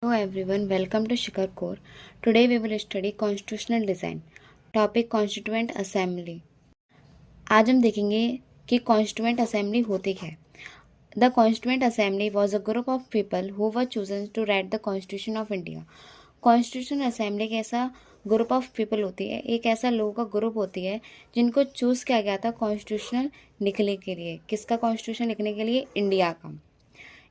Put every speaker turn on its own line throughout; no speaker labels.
Hello everyone, welcome to Shikhar Core. Today we will study constitutional design. Topic Constituent Assembly. आज हम देखेंगे कि Constituent Assembly होती क्या है. The Constituent Assembly was a group of people who were chosen to write the Constitution of India. Constitutional Assembly एक ऐसा group of people होती है, एक ऐसा लोगों का ग्रुप होती है जिनको चूज़ किया गया था कॉन्स्टिट्यूशनल लिखने के लिए. किसका कॉन्स्टिट्यूशन लिखने के लिए? इंडिया का.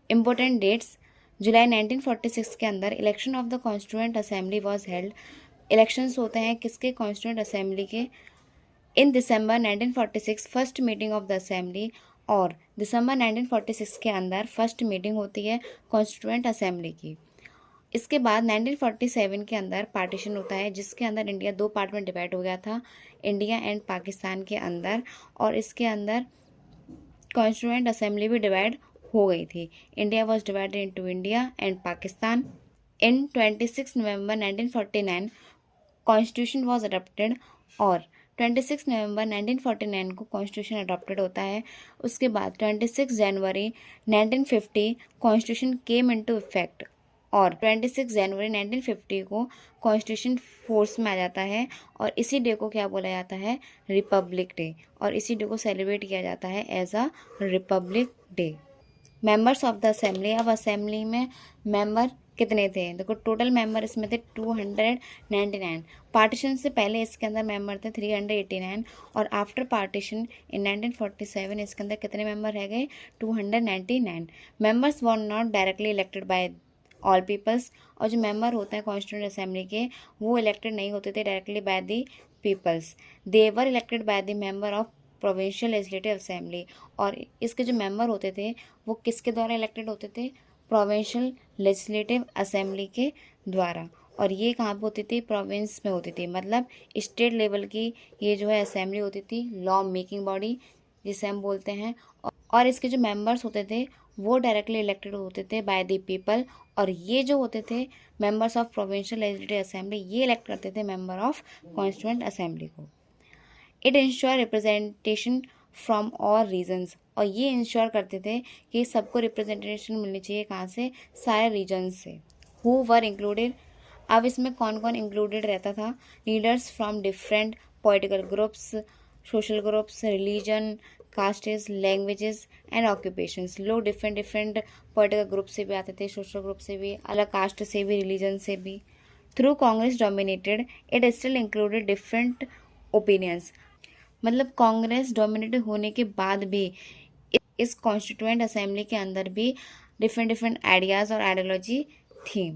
Important dates. जुलाई 1946 के अंदर election of the constituent assembly was held. Elections होते हैं किसके? कॉन्स्टिट्यूएंट असेंबली के. इन दिसंबर 1946 first meeting of the assembly, और दिसंबर 1946 के अंदर फर्स्ट मीटिंग होती है कॉन्स्टिट्यूएंट असेंबली की. इसके बाद 1947 के अंदर पार्टीशन होता है जिसके अंदर इंडिया दो पार्ट में डिवाइड हो गया था, इंडिया एंड पाकिस्तान के अंदर, और इसके अंदर कॉन्स्टिट्यूएंट असेंबली भी डिवाइड हो गई थी. India was divided into India and Pakistan. In 26 November 1949 constitution was adopted, और 26 नवंबर 1949 को कॉन्स्टिट्यूशन अडॉप्टेड होता है. उसके बाद 26 जनवरी 1950 कॉन्स्टिट्यूशन केम इनटू इफेक्ट, और 26 जनवरी 1950 को कॉन्स्टिट्यूशन फोर्स में आ जाता है, और इसी डे को क्या बोला जाता है? रिपब्लिक डे, और इसी डे को सेलिब्रेट किया जाता है as a republic day. Members of the assembly. अब असेंबली में मेंबर कितने थे? देखो टोटल मेंबर इसमें थे 299. पार्टीशन से पहले इसके अंदर मेंबर थे 389, और आफ्टर पार्टीशन इन 1947 इसके अंदर कितने मेंबर रह गए? 299. Members were not directly elected by all peoples. और जो मेंबर होते हैं कॉन्स्टिट्यूएंट असेंबली के, वो इलेक्टेड नहीं होते थे directly by the peoples. They were elected by the member of provincial legislative assembly. और इसके जो मेंबर होते थे वो किसके द्वारा इलेक्टेड होते थे? प्रोविंशियल लेजिस्लेटिव असेंबली के द्वारा. और ये कहाँ पे होती थी? प्रोविंस में होती थी. मतलब स्टेट लेवल की ये जो है असेंबली होती थी, लॉ मेकिंग बॉडी जिसे हम बोलते हैं. और इसके जो मेंबर्स होते थे वो डायरेक्टली इलेक्टेड होते थे बाय द पीपल, और ये जो होते थे members of provincial legislative assembly, ये इलेक्ट करते थे मेंबर ऑफ कॉन्स्टिट्यूएंट असेंबली को. It ensure representation from all regions. और ये इंश्योर करते थे कि सबको रिप्रेजेंटेशन मिलनी चाहिए. कहाँ से? सारे रीजन से. Who were included. अब इसमें कौन कौन इंक्लूडेड रहता था? Leaders from different political groups, social groups, religion, castes, languages and occupations. लोग डिफरेंट डिफरेंट पॉलिटिकल ग्रुप से भी आते थे, सोशल ग्रुप से भी, अलग कास्ट से भी, रिलीजन से भी. Through Congress dominated, it still included different opinions. मतलब कांग्रेस डोमिनेटेड होने के बाद भी इस कॉन्स्टिट्यूएंट असेंबली के अंदर भी डिफरेंट डिफरेंट आइडियाज़ और आइडियोलॉजी थी.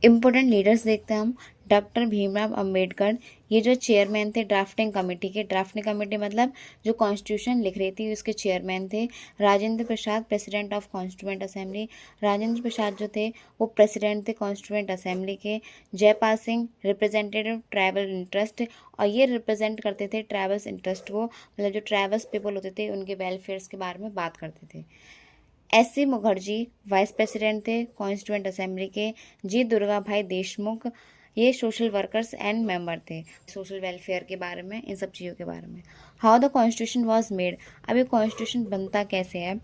इम्पोर्टेंट लीडर्स देखते हैं हम. डॉक्टर भीमराव अंबेडकर, ये जो चेयरमैन थे ड्राफ्टिंग कमेटी के. ड्राफ्टिंग कमेटी मतलब जो कॉन्स्टिट्यूशन लिख रही थी उसके चेयरमैन थे. Rajendra Prasad, president of constituent assembly. Rajendra Prasad जो थे वो प्रेसिडेंट थे कॉन्स्टिट्यूएंट असेंबली के. Jaipal Singh, representative tribal interest, और ये रिप्रेजेंट करते थे ट्राइबल्स इंटरेस्ट को. मतलब जो ट्राइबल्स पीपल होते थे उनके वेलफेयर्स के बारे में बात करते थे. एस.सी. मुखर्जी वाइस प्रेसिडेंट थे कॉन्स्टिट्यूएंट असेंबली के. जी दुर्गा भाई देशमुख, ये सोशल वर्कर्स एंड मेंबर थे, सोशल वेलफेयर के बारे में, इन सब चीज़ों के बारे में. How the constitution was made. अब ये कॉन्स्टिट्यूशन बनता कैसे है?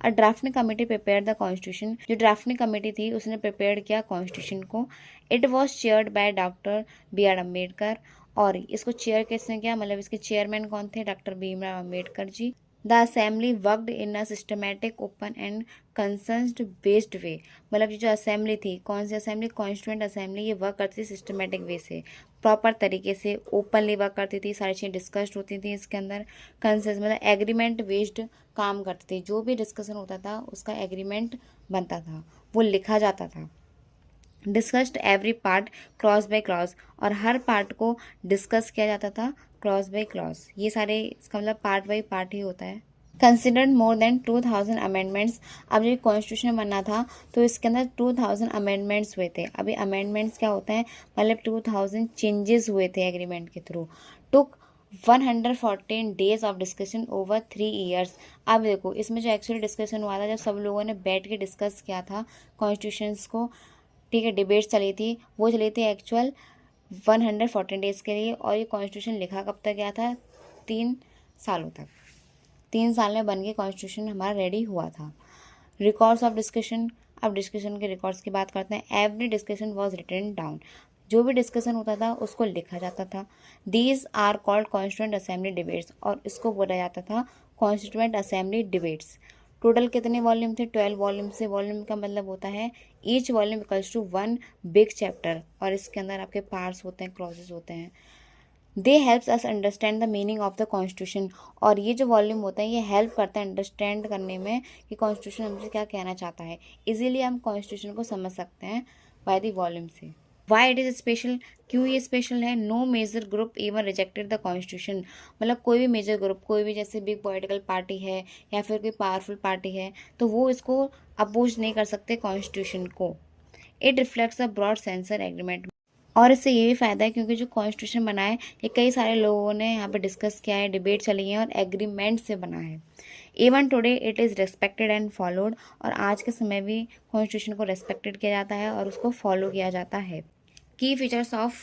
A drafting committee prepare the constitution. जो ड्राफ्टिंग कमेटी थी उसने प्रिपेयर किया कॉन्स्टिट्यूशन को. It was chaired by doctor B R Ambedkar. और इसको चेयर किसने किया? मतलब इसके चेयरमैन कौन थे? Doctor Bhimrao Ambedkar ji. The assembly worked in a systematic, open and concerned based way. मतलब ये जो असेंबली थी, कौन सी असेंबली? Constituent assembly. ये वर्क करती थी सिस्टमेटिक वे से, प्रॉपर तरीके से, ओपनली वर्क करती थी. सारी चीज़ें डिस्कस्ड होती थी इसके अंदर. कंसेंस मतलब एग्रीमेंट बेस्ड काम करती थी. जो भी डिस्कशन होता था उसका एग्रीमेंट बनता था, वो लिखा जाता था. Discussed every part cross by cross. और हर पार्ट को डिस्कस किया जाता था क्रॉस बाय क्रॉस. ये सारे इसका मतलब पार्ट बाय पार्ट ही होता है. Considered more than 2000 amendments. अब जब कॉन्स्टिट्यूशन बनना था तो इसके अंदर 2000 अमेंडमेंट्स हुए थे. अभी अमेंडमेंट्स क्या होता है? मतलब 2000 चेंजेस हुए थे एग्रीमेंट के through. Took 114 days of discussion over 3 years. अब देखो इसमें जो एक्चुअली डिस्कशन हुआ था, जब सब लोगों ने बैठ के डिस्कस किया था कॉन्स्टिट्यूशंस को, ठीक है, डिबेट्स चली थी, वो चली थी एक्चुअल 114 डेज़ के लिए. और ये कॉन्स्टिट्यूशन लिखा कब तक गया था? 3 सालों तक. 3 साल में बन के कॉन्स्टिट्यूशन हमारा रेडी हुआ था. Records of discussion. अब डिस्कशन के रिकॉर्ड्स की बात करते हैं। Every discussion was written down, जो भी डिस्कशन होता था उसको लिखा जाता था। These are called constituent assembly debates, और इसको बोला जाता था कॉन्स्टिट्यूएंट असेंबली डिबेट्स। टोटल कितने वॉल्यूम थे? 12 वॉल्यूम से। वॉल्यूम का मतलब होता है each volume equals to 1 big chapter, और इसके अंदर आपके पार्ट्स होते हैं, क्लॉजेस होते हैं। दे helps us understand the meaning of the constitution, और ये जो वॉल्यूम होता है ये हेल्प करता है अंडरस्टैंड करने में कि कॉन्स्टिट्यूशन हमसे क्या कहना चाहता है। इजीली हम कॉन्स्टिट्यूशन को समझ सकते हैं बाय द वॉल्यूम से। वाई इट इज़ स्पेशल, क्यों ये स्पेशल है? No major group even rejected the constitution, मतलब कोई भी मेजर ग्रुप, कोई भी जैसे बिग पॉलिटिकल पार्टी है या फिर कोई पावरफुल पार्टी है, तो वो इसको अपोज नहीं कर सकते कॉन्स्टिट्यूशन को। इट रिफ्लेक्ट्स अ ब्रॉड सेंसर एग्रीमेंट, और इससे ये भी फ़ायदा है क्योंकि जो कॉन्स्टिट्यूशन बना है ये कई सारे लोगों ने यहाँ पे डिस्कस किया है, डिबेट चली है और एग्रीमेंट से बना है। Even today it is respected and followed, और आज के समय भी कॉन्स्टिट्यूशन को रेस्पेक्टेड किया जाता है और उसको फॉलो किया जाता है। की features of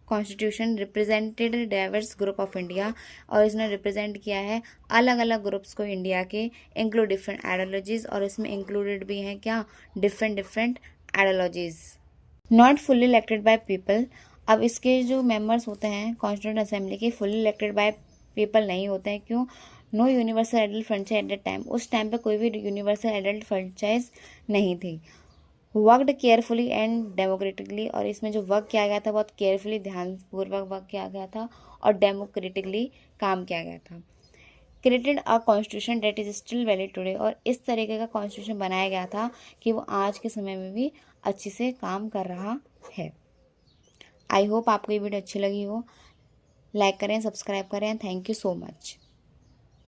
constitution represented diverse group of India, और इसने रिप्रेजेंट किया है अलग अलग ग्रुप्स को इंडिया के, इंक्लूड डिफरेंट आइडियोलॉजीज, और इसमें इंक्लूडेड भी हैं क्या? Different ideologies. Not fully elected by people, अब इसके जो मेंबर्स होते हैं कॉन्स्टिट्यूएंट असेंबली के फुल्ली इलेक्टेड बाय पीपल नहीं होते हैं। क्यों? No universal adult franchise at the time, उस टाइम पे कोई भी यूनिवर्सल एडल्ट फ्रेंचाइज नहीं थी। वर्कड केयरफुली एंड डेमोक्रेटिकली, और इसमें जो वर्क किया गया था बहुत केयरफुली, ध्यानपूर्वक वर्क किया गया था और डेमोक्रेटिकली काम किया गया था। Created a constitution that is still valid today, और इस तरीके का कॉन्स्टिट्यूशन बनाया गया था कि वो आज के समय में भी अच्छे से काम कर रहा है। आई होप आपको ये वीडियो अच्छी लगी हो। लाइक करें, सब्सक्राइब करें। Thank you so much.